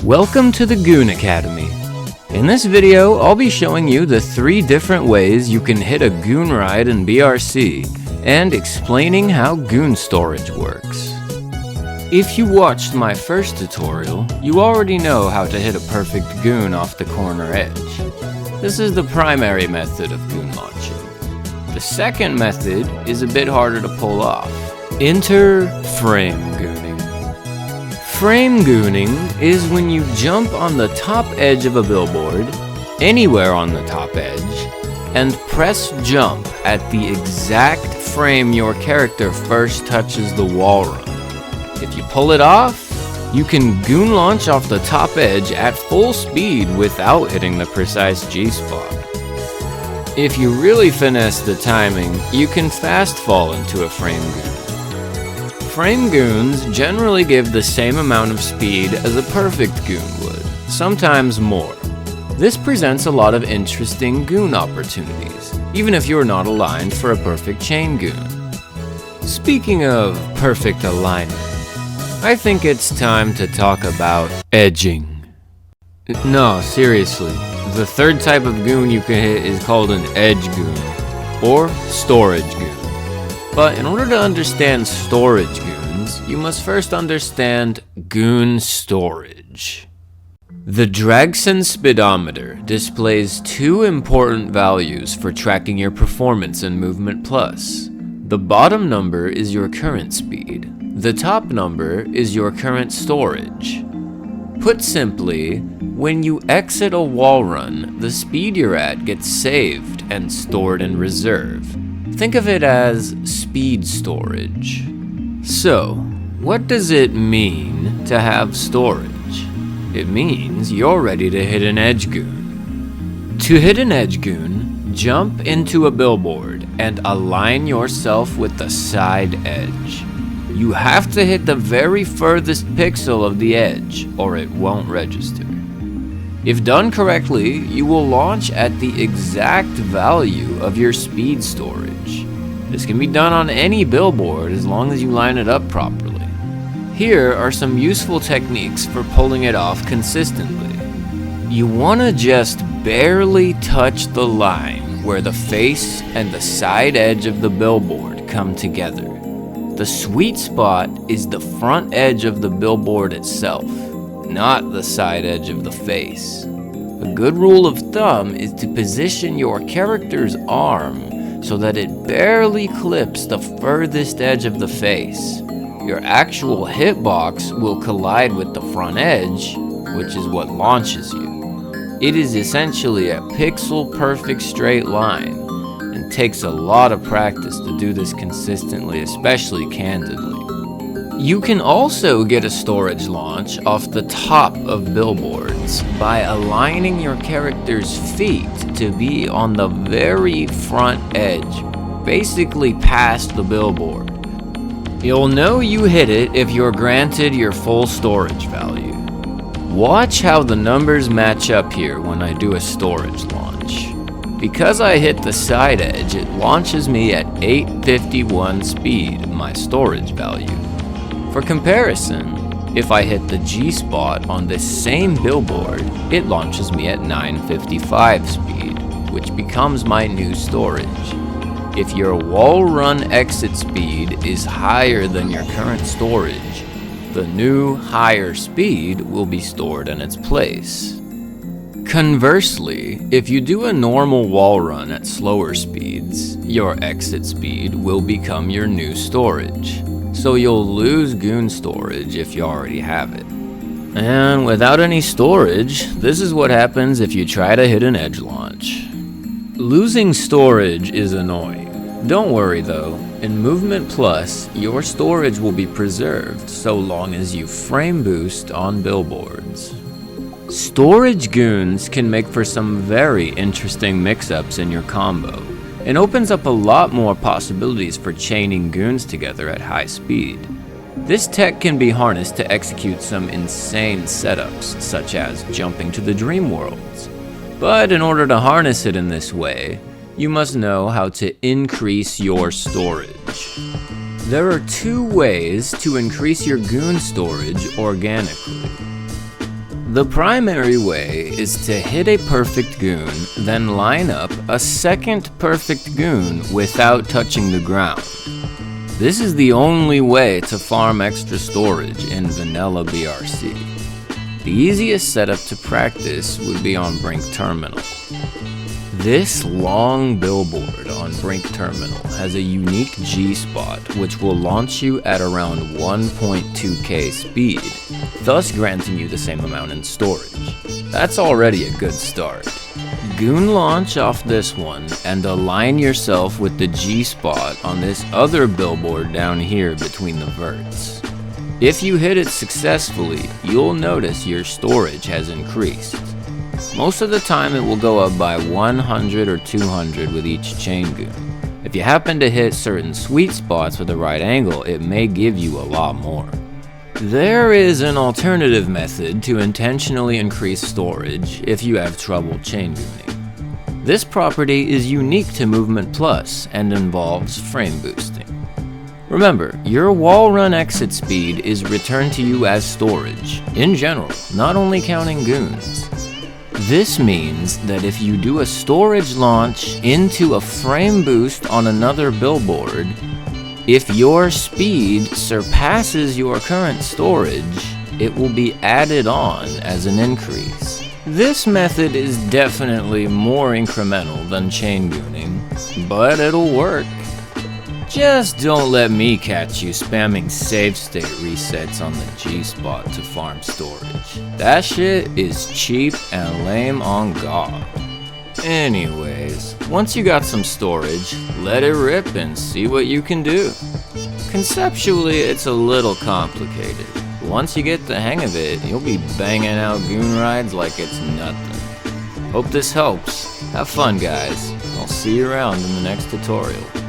Welcome to the Goon Academy. In this video, I'll be showing you the 3 different ways you can hit a goon ride in BRC and explaining how goon storage works. If you watched my first tutorial, you already know how to hit a perfect goon off the corner edge. This is the primary method of goon launching. The second method is a bit harder to pull off. Enter frame gooning. Frame gooning is when you jump on the top edge of a billboard, anywhere on the top edge, and press jump at the exact frame your character first touches the wall run. If you pull it off, you can goon launch off the top edge at full speed without hitting the precise G-spot. If you really finesse the timing, you can fast fall into a frame goon. Frame goons generally give the same amount of speed as a perfect goon would, sometimes more. This presents a lot of interesting goon opportunities, even if you're not aligned for a perfect chain goon. Speaking of perfect alignment, I think it's time to talk about edging. No, seriously, the third type of goon you can hit is called an edge goon, or storage goon. But in order to understand storage goons, you must first understand goon storage. The Dragson speedometer displays 2 important values for tracking your performance in Movement Plus. The bottom number is your current speed. The top number is your current storage. Put simply, when you exit a wall run, the speed you're at gets saved and stored in reserve. Think of it as speed storage. So, what does it mean to have storage? It means you're ready to hit an edge goon. To hit an edge goon, jump into a billboard and align yourself with the side edge. You have to hit the very furthest pixel of the edge, or it won't register. If done correctly, you will launch at the exact value of your speed storage. This can be done on any billboard as long as you line it up properly. Here are some useful techniques for pulling it off consistently. You want to just barely touch the line where the face and the side edge of the billboard come together. The sweet spot is the front edge of the billboard itself, not the side edge of the face. A good rule of thumb is to position your character's arm so that it barely clips the furthest edge of the face. Your actual hitbox will collide with the front edge, which is what launches you. It is essentially a pixel-perfect straight line, and takes a lot of practice to do this consistently, especially candidly. You can also get a storage launch off the top of billboards by aligning your character's feet to be on the very front edge, basically past the billboard. You'll know you hit it if you're granted your full storage value. Watch how the numbers match up here when I do a storage launch. Because I hit the side edge, it launches me at 851 speed, my storage value. For comparison, if I hit the G-spot on this same billboard, it launches me at 955 speed, which becomes my new storage. If your wall run exit speed is higher than your current storage, the new higher speed will be stored in its place. Conversely, if you do a normal wall run at slower speeds, your exit speed will become your new storage. So you'll lose goon storage if you already have it. And without any storage, this is what happens if you try to hit an edge launch. Losing storage is annoying. Don't worry though, in Movement Plus, your storage will be preserved so long as you frame boost on billboards. Storage goons can make for some very interesting mix-ups in your combo, and opens up a lot more possibilities for chaining goons together at high speed. This tech can be harnessed to execute some insane setups, such as jumping to the dream worlds. But in order to harness it in this way, you must know how to increase your storage. There are 2 ways to increase your goon storage organically. The primary way is to hit a perfect goon, then line up a second perfect goon without touching the ground. This is the only way to farm extra storage in vanilla BRC. The easiest setup to practice would be on Brink Terminal. This long billboard on Brink Terminal has a unique G-spot which will launch you at around 1.2k speed, thus granting you the same amount in storage. That's already a good start. Goon launch off this one and align yourself with the G-spot on this other billboard down here between the verts. If you hit it successfully, you'll notice your storage has increased. Most of the time it will go up by 100 or 200 with each chain goon. If you happen to hit certain sweet spots with the right angle, it may give you a lot more. There is an alternative method to intentionally increase storage if you have trouble chain gooning. This property is unique to Movement Plus and involves frame boosting. Remember, your wall run exit speed is returned to you as storage, in general, not only counting goons. This means that if you do a storage launch into a frame boost on another billboard, if your speed surpasses your current storage, it will be added on as an increase. This method is definitely more incremental than chain gooning, but it'll work. Just don't let me catch you spamming save state resets on the G-spot to farm storage. That shit is cheap and lame on God. Anyways, once you got some storage, let it rip and see what you can do. Conceptually, it's a little complicated. Once you get the hang of it, you'll be banging out goon rides like it's nothing. Hope this helps. Have fun, guys. I'll see you around in the next tutorial.